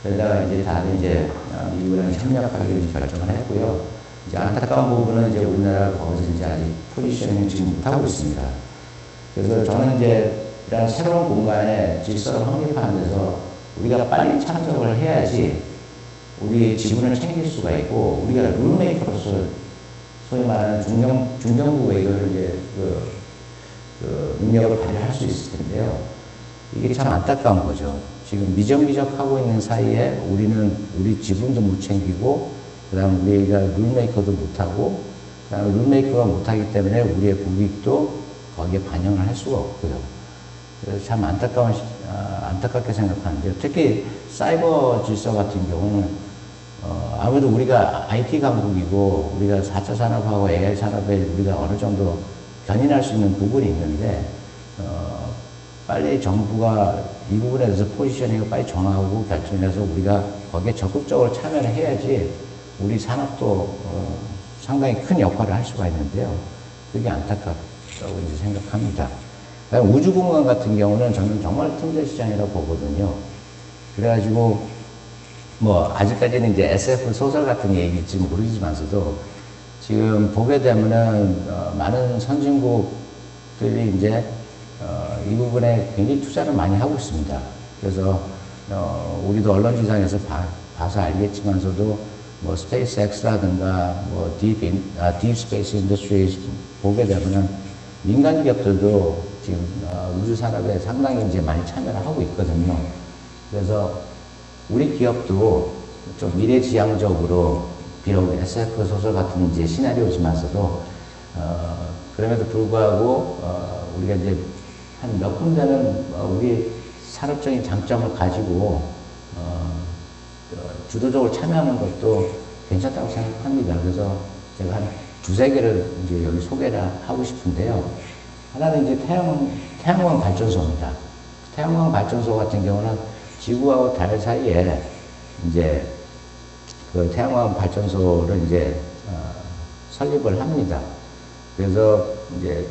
그러다가 이제 다들 이제 미국이랑 협력하기로 결정을 했고요. 이제 안타까운 부분은 이제 우리나라가 거기서 이제 아직 포지셔닝을 지금 못하고 있습니다. 그래서 저는 이제 이런 새로운 공간에 질서를 확립하는 데서 우리가 빨리 참석을 해야지 우리 지분을 챙길 수가 있고 우리가 룰메이커로서 소위 말하는 중정부 외교를 이제 능력을 발휘할 수 있을 텐데요. 이게 참 안타까운 거죠. 지금 미적미적하고 있는 사이에 우리는 우리 지분도 못 챙기고 그 다음 우리가 룰메이커도 못하고 그 다음에 룰메이커가 못하기 때문에 우리의 국익도 거기에 반영을 할 수가 없고요. 그래서 참 안타깝게 생각하는데요. 특히 사이버 질서 같은 경우는 아무래도 우리가 IT 강국이고 우리가 4차 산업하고 AI 산업에 우리가 어느 정도 견인할 수 있는 부분이 있는데 빨리 정부가 이 부분에 대해서 포지셔닝을 빨리 정하고 결정해서 우리가 거기에 적극적으로 참여를 해야지 우리 산업도 상당히 큰 역할을 할 수가 있는데요. 그게 안타깝다고 이제 생각합니다. 우주공간 같은 경우는 저는 정말 틈새 시장이라고 보거든요. 그래가지고 뭐 아직까지는 이제 SF 소설 같은 얘기일지 모르지만서도 지금 보게 되면은 많은 선진국들이 이제 이 부분에 굉장히 투자를 많이 하고 있습니다. 그래서 우리도 언론지상에서 봐서 알겠지만서도 뭐 스페이스X라든가 뭐 딥스페이스 인더스트리즈 보게 되면은 민간 기업들도 지금 우주 산업에 상당히 이제 많이 참여를 하고 있거든요. 그래서 우리 기업도 좀 미래지향적으로 비록 SF 소설 같은 이제 시나리오지만서도 그럼에도 불구하고 우리가 이제 한 몇 군데는 우리 산업적인 장점을 가지고 주도적으로 참여하는 것도 괜찮다고 생각합니다. 그래서 제가 한 두세 개를 이제 여기 소개를 하고 싶은데요. 하나는 이제 태양광 발전소입니다. 태양광 발전소 같은 경우는 지구하고 달 사이에 이제 그 태양광 발전소를 이제 설립을 합니다. 그래서 이제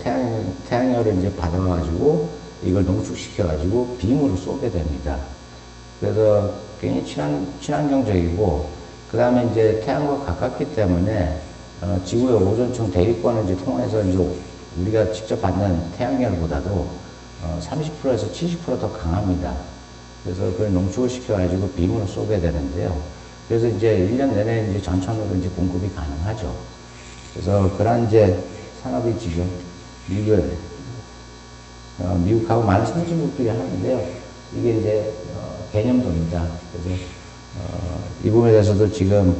태양열을 이제 받아가지고 이걸 농축시켜가지고 빔으로 쏘게 됩니다. 그래서 굉장히 친환경적이고, 그 다음에 이제 태양과 가깝기 때문에 지구의 오존층 대기권을 이제 통해서 이제 우리가 직접 받는 태양열보다도 30%에서 70% 더 강합니다. 그래서 그걸 농축을 시켜가지고 빔으로 쏘게 되는데요. 그래서 이제 1년 내내 이제 전천으로 이제 공급이 가능하죠. 그래서 그런 이제 산업이 지금 미국하고 많은 선진국들이 하는데요. 이게 이제 개념도입니다. 그래서 이 부분에 대해서도 지금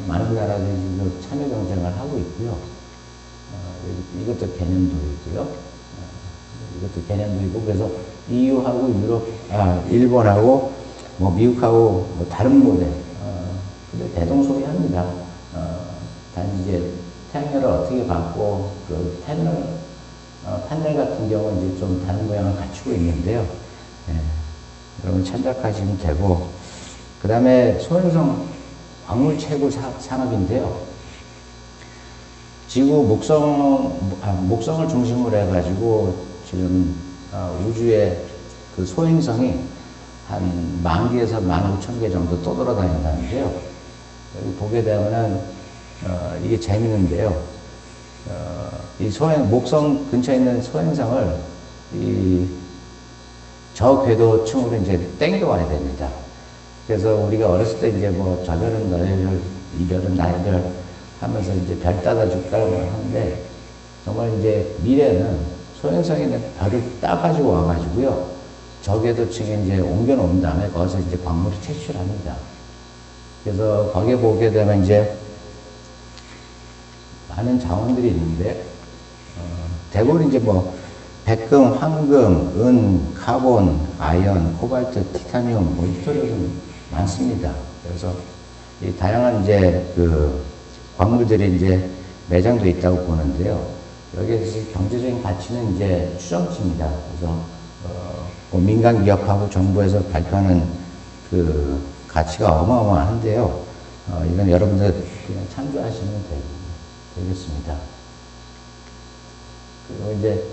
많은 나라들이 지금 참여 경쟁을 하고 있고요. 이것도 개념도이고요. 이것도 개념도이고, 그래서 EU하고 일본하고 뭐 미국하고 뭐 다른 모델, 근데 대동소이합니다. 단지 이제 태양열을 어떻게 받고 그 패널 같은 경우는 이제 좀 다른 모양을 갖추고 있는데요. 예, 여러분 참작하시면 되고, 그 다음에 소행성 광물 채굴 산업인데요. 지구 목성을 중심으로 해가지고 지금 우주의 그 소행성이 한 10,000개에서 15,000개 정도 떠돌아다닌다는데요. 여기 보게 되면은 이게 재밌는데요. 이 목성 근처에 있는 소행성을 저 궤도층으로 이제 땡겨와야 됩니다. 그래서 우리가 어렸을 때 이제 뭐 저별은 너의 별, 이별은 나의 별 하면서 이제 별 따다 줄까라고 하는데, 정말 이제 미래는 소행성에 있는 별을 따가지고 와가지고요, 저 궤도층에 이제 옮겨놓은 다음에 거기서 이제 광물을 채취합니다. 그래서 거기에 보게 되면 이제 많은 자원들이 있는데, 대부분 이제 뭐 백금, 황금, 은, 카본, 아연, 코발트, 티타늄, 뭐 이토리움 많습니다. 그래서 이 다양한 이제 그 광물들이 이제 매장돼 있다고 보는데요. 여기에서 경제적인 가치는 이제 추정치입니다. 그래서 뭐 민간 기업하고 정부에서 발표하는 그 가치가 어마어마한데요. 이건 여러분들 그냥 참조하시면 되겠습니다. 그리고 이제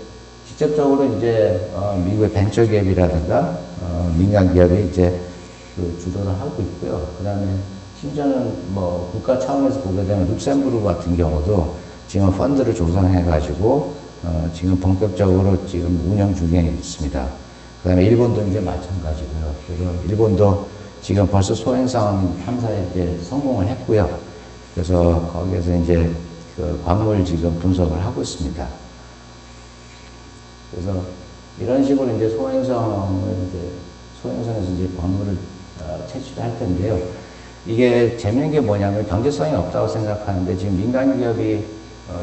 직접적으로 이제 미국의 벤처 기업이라든가 민간 기업이 이제 그 주도를 하고 있고요. 그 다음에 심지어는 뭐 국가 차원에서 보게 되면 룩셈부르크 같은 경우도 지금 펀드를 조성해가지고 지금 본격적으로 지금 운영 중에 있습니다. 그 다음에 일본도 이제 마찬가지고요. 그래서 일본도 지금 벌써 소행성 탐사에 이제 성공을 했고요. 그래서 거기에서 이제 그 광물 지금 분석을 하고 있습니다. 그래서 이런 식으로 이제 소행성에서 이제 광물을 채취를 할 텐데요. 이게 재밌는 게 뭐냐면 경제성이 없다고 생각하는데, 지금 민간 기업이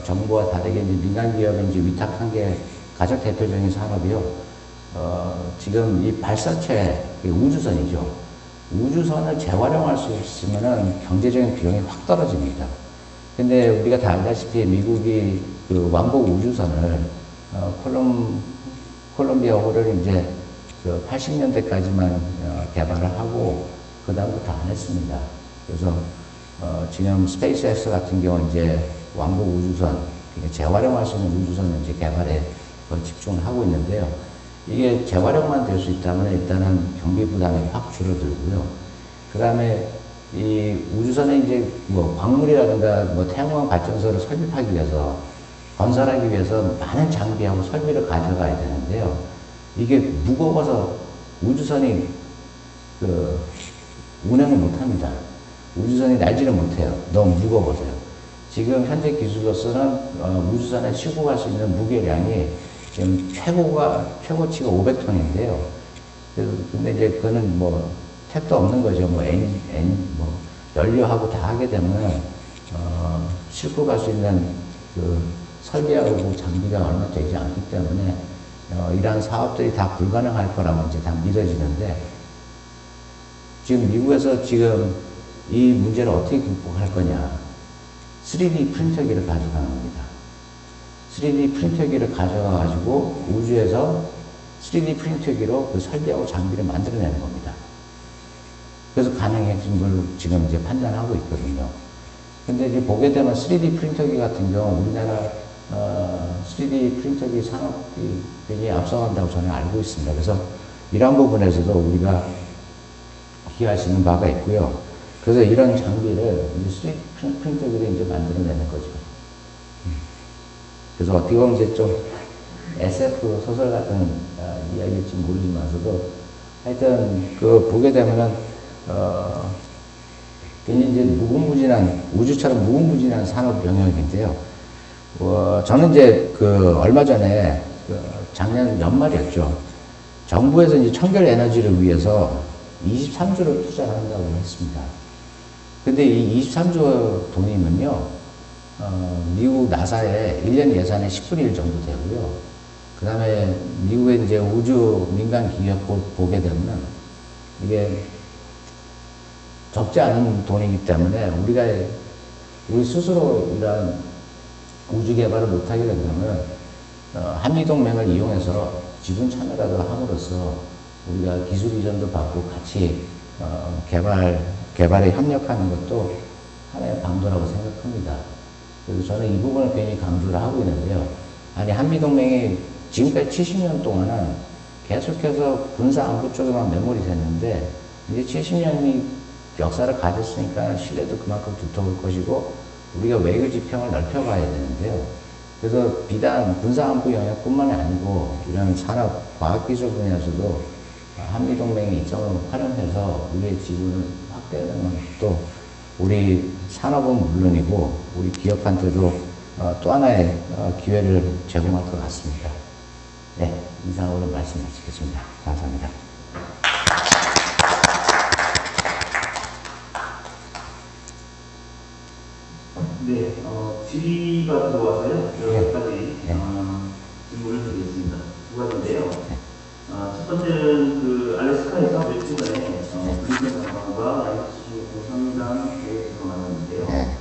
정부와 다르게 이제 민간 기업이 이제 위탁한 게 가장 대표적인 산업이요. 지금 이 발사체, 우주선이죠. 우주선을 재활용할 수 있으면은 경제적인 비용이 확 떨어집니다. 근데 우리가 다 알다시피 미국이 그 왕복 우주선을 콜롬비아 호를 이제 그 80년대까지만 개발을 하고 그 다음부터 안 했습니다. 그래서 지금 스페이스X 같은 경우는 이제 왕복 우주선, 재활용할 수 있는 우주선을 이제 개발에 집중을 하고 있는데요. 이게 재활용만 될 수 있다면 일단은 경비 부담이 확 줄어들고요. 그 다음에 이 우주선에 이제 뭐 광물이라든가 뭐 태양광 발전소를 설립하기 위해서, 건설하기 위해서 많은 장비하고 설비를 가져가야 되는데요. 이게 무거워서 우주선이 그 운행을 못 합니다. 우주선이 날지를 못해요. 너무 무거워서요. 지금 현재 기술로서는 우주선에 싣고 갈 수 있는 무게량이 지금 최고치가 500톤인데요. 근데 이제 그거는 뭐 택도 없는 거죠. 뭐 뭐 연료하고 다 하게 되면 싣고 갈 수 있는 그 설비하고 장비가 얼마 되지 않기 때문에 이러한 사업들이 다 불가능할 거라고 이제 다 믿어지는데, 지금 미국에서 지금 이 문제를 어떻게 극복할 거냐. 3D 프린터기를 가져가는 겁니다. 3D 프린터기를 가져가가지고 우주에서 3D 프린터기로 그 설비하고 장비를 만들어내는 겁니다. 그래서 가능해진 걸 지금 이제 판단하고 있거든요. 근데 이제 보게 되면 3D 프린터기 같은 경우 우리나라 3D 프린터기 산업이 굉장히 앞서간다고 저는 알고 있습니다. 그래서 이러한 부분에서도 우리가 기여할 수 있는 바가 있고요. 그래서 이런 장비를 이제 3D 프린터기로 이제 만들어내는 거죠. 그래서 어떻게 보면 이제 좀 SF 소설 같은 이야기일지 모르지만서도 하여튼 그 보게 되면은 굉장히 이제 무궁무진한, 우주처럼 무궁무진한 산업 영역인데요. 저는 이제 그 얼마 전에 작년 연말이었죠. 정부에서 이제 청결 에너지를 위해서 23조를 투자를 한다고 했습니다. 근데 이 23조 돈이면요, 미국 나사의 1년 예산의 10분의 1 정도 되고요. 그 다음에 미국의 이제 우주 민간 기업 보게 되면 이게 적지 않은 돈이기 때문에 우리 스스로 이러한 우주 개발을 못하게 된다면 한미동맹을 이용해서 지분 참여라도 함으로써 우리가 기술 이전도 받고 같이 개발에 협력하는 것도 하나의 방도라고 생각합니다. 그래서 저는 이 부분을 굉장히 강조를 하고 있는데요. 아니, 한미동맹이 지금까지 70년 동안은 계속해서 군사 안보 쪽에만 매몰이 됐는데, 이제 70년이 역사를 가졌으니까 신뢰도 그만큼 두터울 것이고, 우리가 외교 지평을 넓혀가야 되는데요. 그래서 비단 군사 안보 영역뿐만이 아니고, 이런 산업, 과학기술 분야에서도 한미동맹의 이점을 활용해서 우리의 지분을 확대하는 것도 우리 산업은 물론이고, 우리 기업한테도 또 하나의 기회를 제공할 것 같습니다. 네, 이상으로 말씀 마치겠습니다. 감사합니다. 네, 질의가 들어와서요. 여러 가지 네. 질문을 드리겠습니다. 두 가지인데요. 첫 번째는 그 알래스카에서 몇 주 전에 블링컨 장관과 ICC 공상장 대회에서 만났는데요. 네.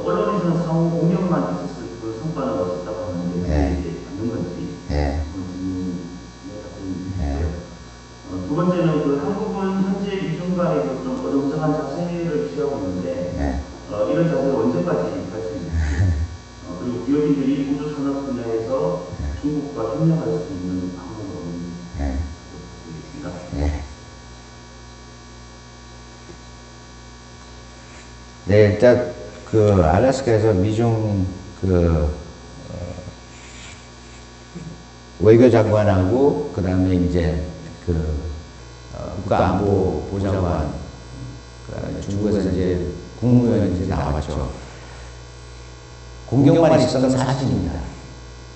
언론에서는 상호 공격만 했었을 그 성과는 없었다고 하는데 네. 이제 맞는 건지 네. 네. 두 번째는 그 한국은 현재 미중 간에도 좀 어정쩡한 자세를 취하고 있는데 네. 이런 자세가 언제까지 갈 수 있는지 그리고 기업인들이 우주 산업 분야에서 중국과 협력할 수 있는 방법은 네. 부탁드리겠습니다. 네. 네, 일단 그 알래스카에서 미중 외교장관하고 그다음에 이제 국가안보보좌관, 그다음에 중국에서 이제 국무위원이 이제 나왔죠. 공격만 있었던 사실입니다.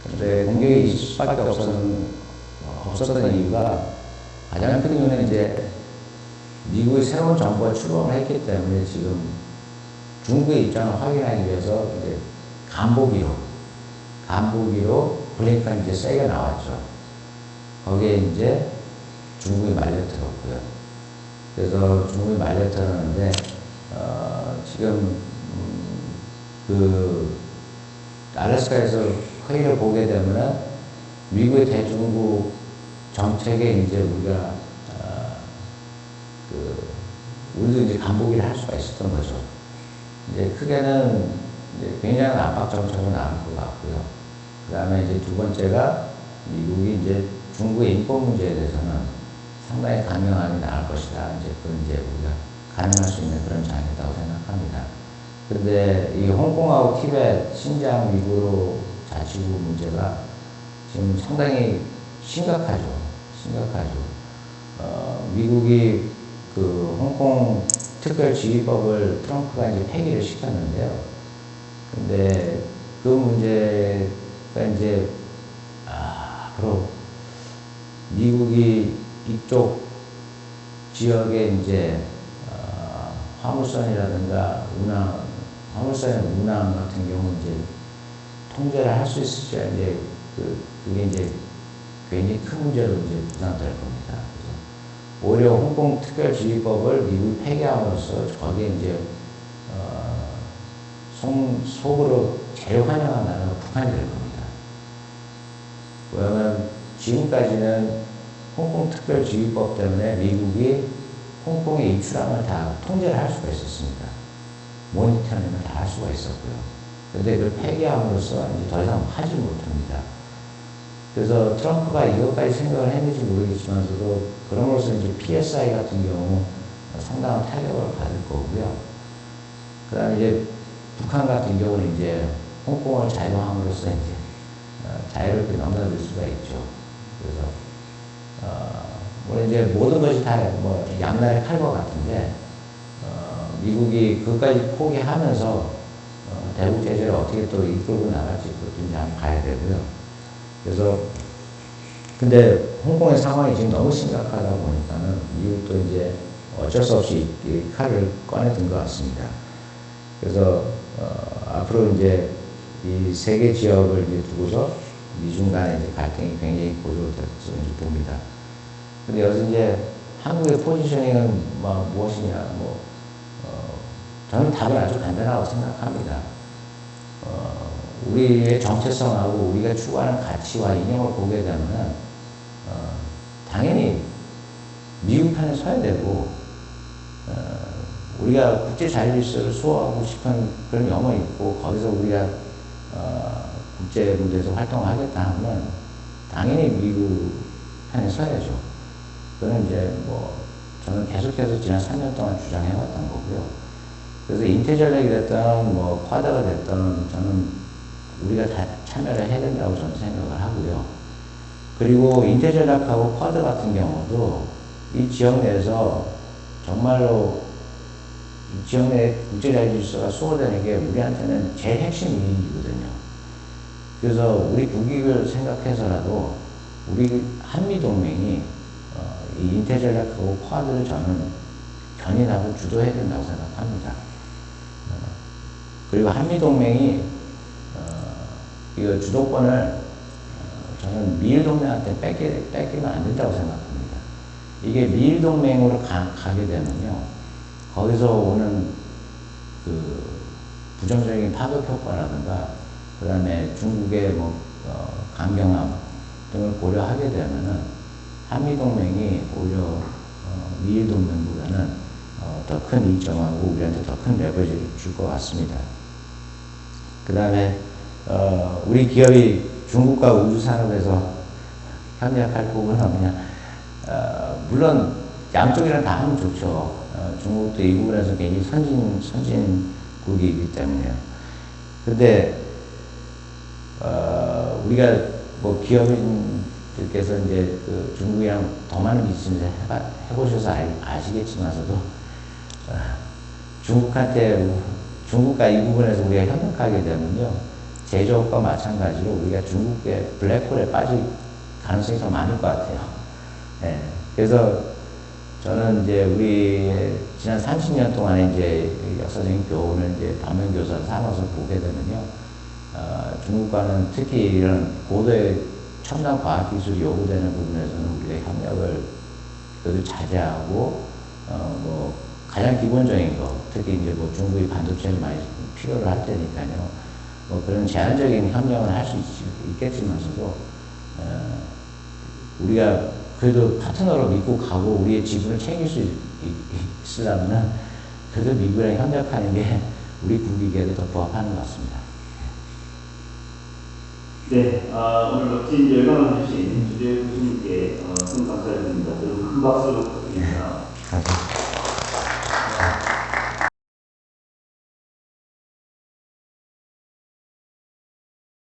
그런데 공격이 있을 수밖에 없었던 이유가 가장 큰 이유는 이제 미국의 새로운 정부가 출범을 했기 때문에 지금 중국의 입장을 확인하기 위해서 이제 간보기로 블링컨이 이제 세게 나왔죠. 거기에 이제 중국이 말려들었고요. 그래서 중국이 말려들었는데 지금 그 알래스카에서 회의를 보게 되면은 미국의 대중국 정책에 이제 우리도 이제 간보기를 할 수가 있었던 거죠. 이제 크게는 이제 굉장한 압박 정책으로 나올 것 같고요. 그 다음에 이제 두 번째가 미국이 이제 중국의 인권 문제에 대해서는 상당히 강경하게 나올 것이다. 이제 그런 이제 우리가 가능할 수 있는 그런 장이라고 생각합니다. 근데 이 홍콩하고 티벳, 신장, 위구르 자치구 문제가 지금 상당히 심각하죠. 미국이 그 홍콩 특별지휘법을 트럼프가 이제 폐기를 시켰는데요. 근데 그 문제가 이제 앞으로 미국이 이쪽 지역에 이제 화물선이라든가 화물선의 운항 같은 경우 이제 통제를 할 수 있을지 이제 그게 이제 굉장히 큰 문제로 이제 부상될 겁니다. 그래서 오히려 홍콩 특별지휘법을 미국이 폐기함으로써 거기에 이제 속으로 제일 환영한 나라가 북한이 될 겁니다. 왜냐하면 지금까지는 홍콩 특별지휘법 때문에 미국이 홍콩의 입출항을 다 통제를 할 수가 있었습니다. 모니터링을 다 할 수가 있었고요. 그런데 그걸 폐기함으로써 이제 더 이상 하지 못합니다. 그래서 트럼프가 이것까지 생각을 했는지 모르겠지만서도 그럼으로써 이제 PSI 같은 경우 상당한 타격을 받을 거고요. 그 다음에 이제 북한 같은 경우는 이제 홍콩을 자유함으로써 이제 자유롭게 넘나들 수가 있죠. 그래서 물론 이제 모든 것이 다 뭐 양날의 칼과 같은데 미국이 그것까지 포기하면서 대북 제재를 어떻게 또 이끌고 나갈지 그것도 이제 한번 봐야 되고요. 그래서 근데 홍콩의 상황이 지금 너무 심각하다 보니까는 미국도 이제 어쩔 수 없이 이 칼을 꺼내든 것 같습니다. 그래서 앞으로 이제 이 세 개 지역을 이제 두고서 미중 간의 이제 갈등이 굉장히 고조될 것으로 봅니다. 근데 여기서 이제 한국의 포지셔닝은 무엇이냐, 저는 답은 아주 간단하다고 생각합니다. 우리의 정체성하고 우리가 추구하는 가치와 이념을 보게 되면은, 당연히 미국 편에 서야 되고, 우리가 국제 자유 질서를 수호하고 싶은 그런 염원이 있고, 거기서 우리가 국제 무대에서 활동하겠다 하면 당연히 미국 편에 서야죠. 그건 이제 뭐 저는 계속해서 지난 3년 동안 주장해왔던 거고요. 그래서 인테젤렉이 됐든 뭐 쿼드가 됐든 저는 우리가 다 참여를 해야 된다고 저는 생각을 하고요. 그리고 인테젤렉하고 쿼드 같은 경우도 이 지역 내에서 정말로 이 지역 내 국제자유 질서가 수호되는 게 우리한테는 제일 핵심 이익이거든요. 그래서 우리 국익을 생각해서라도 우리 한미동맹이 이 인테젤렉하고 쿼드를 저는 견인하고 주도해야 된다고 생각합니다. 그리고 한미동맹이 이거 주도권을 저는 미일동맹한테 뺏기면 안 된다고 생각합니다. 이게 미일동맹으로 가게 되면요, 거기서 오는 그 부정적인 파급 효과라든가, 그 다음에 중국의 뭐 강경함 등을 고려하게 되면은 한미동맹이 오히려 미일동맹보다는 더 큰 이점하고 우리한테 더 큰 레버리지를 줄 것 같습니다. 그 다음에 우리 기업이 중국과 우주산업에서 협력할 부분은 없냐. 물론 양쪽이랑 다 하면 좋죠. 중국도 이 부분에서 굉장히 선진국이기 때문에요. 근데 우리가 뭐 기업인들께서 이제 그 중국이랑 더 많은 비즈니스 해보셔서 아시겠지만서도 중국과 이 부분에서 우리가 협력하게 되면요, 제조업과 마찬가지로 우리가 중국의 블랙홀에 빠질 가능성이 더 많을 것 같아요. 네. 그래서 저는 이제 우리 지난 30년 동안에 이제 역사적인 교훈을 이제 반면교사 삼아서 보게 되면요, 중국과는 특히 이런 고도의 첨단 과학기술이 요구되는 부분에서는 우리가 협력을 그래도 자제하고, 뭐, 가장 기본적인 거, 특히 이제 뭐 중국이 반도체를 많이 필요로 할 테니까요, 뭐 그런 제한적인 협력은 할 수 있겠지만서도, 우리가 그래도 파트너로 믿고 가고 우리의 지분을 챙길 수 있으려면은 그래도 미국이랑 협력하는 게 우리 국익에도 더 부합하는 것 같습니다. 네, 오늘 멋진 열강을 주신 주재 교수님께 큰 감사드립니다. 여러분 큰 박수 부탁드립니다. 감사합니다.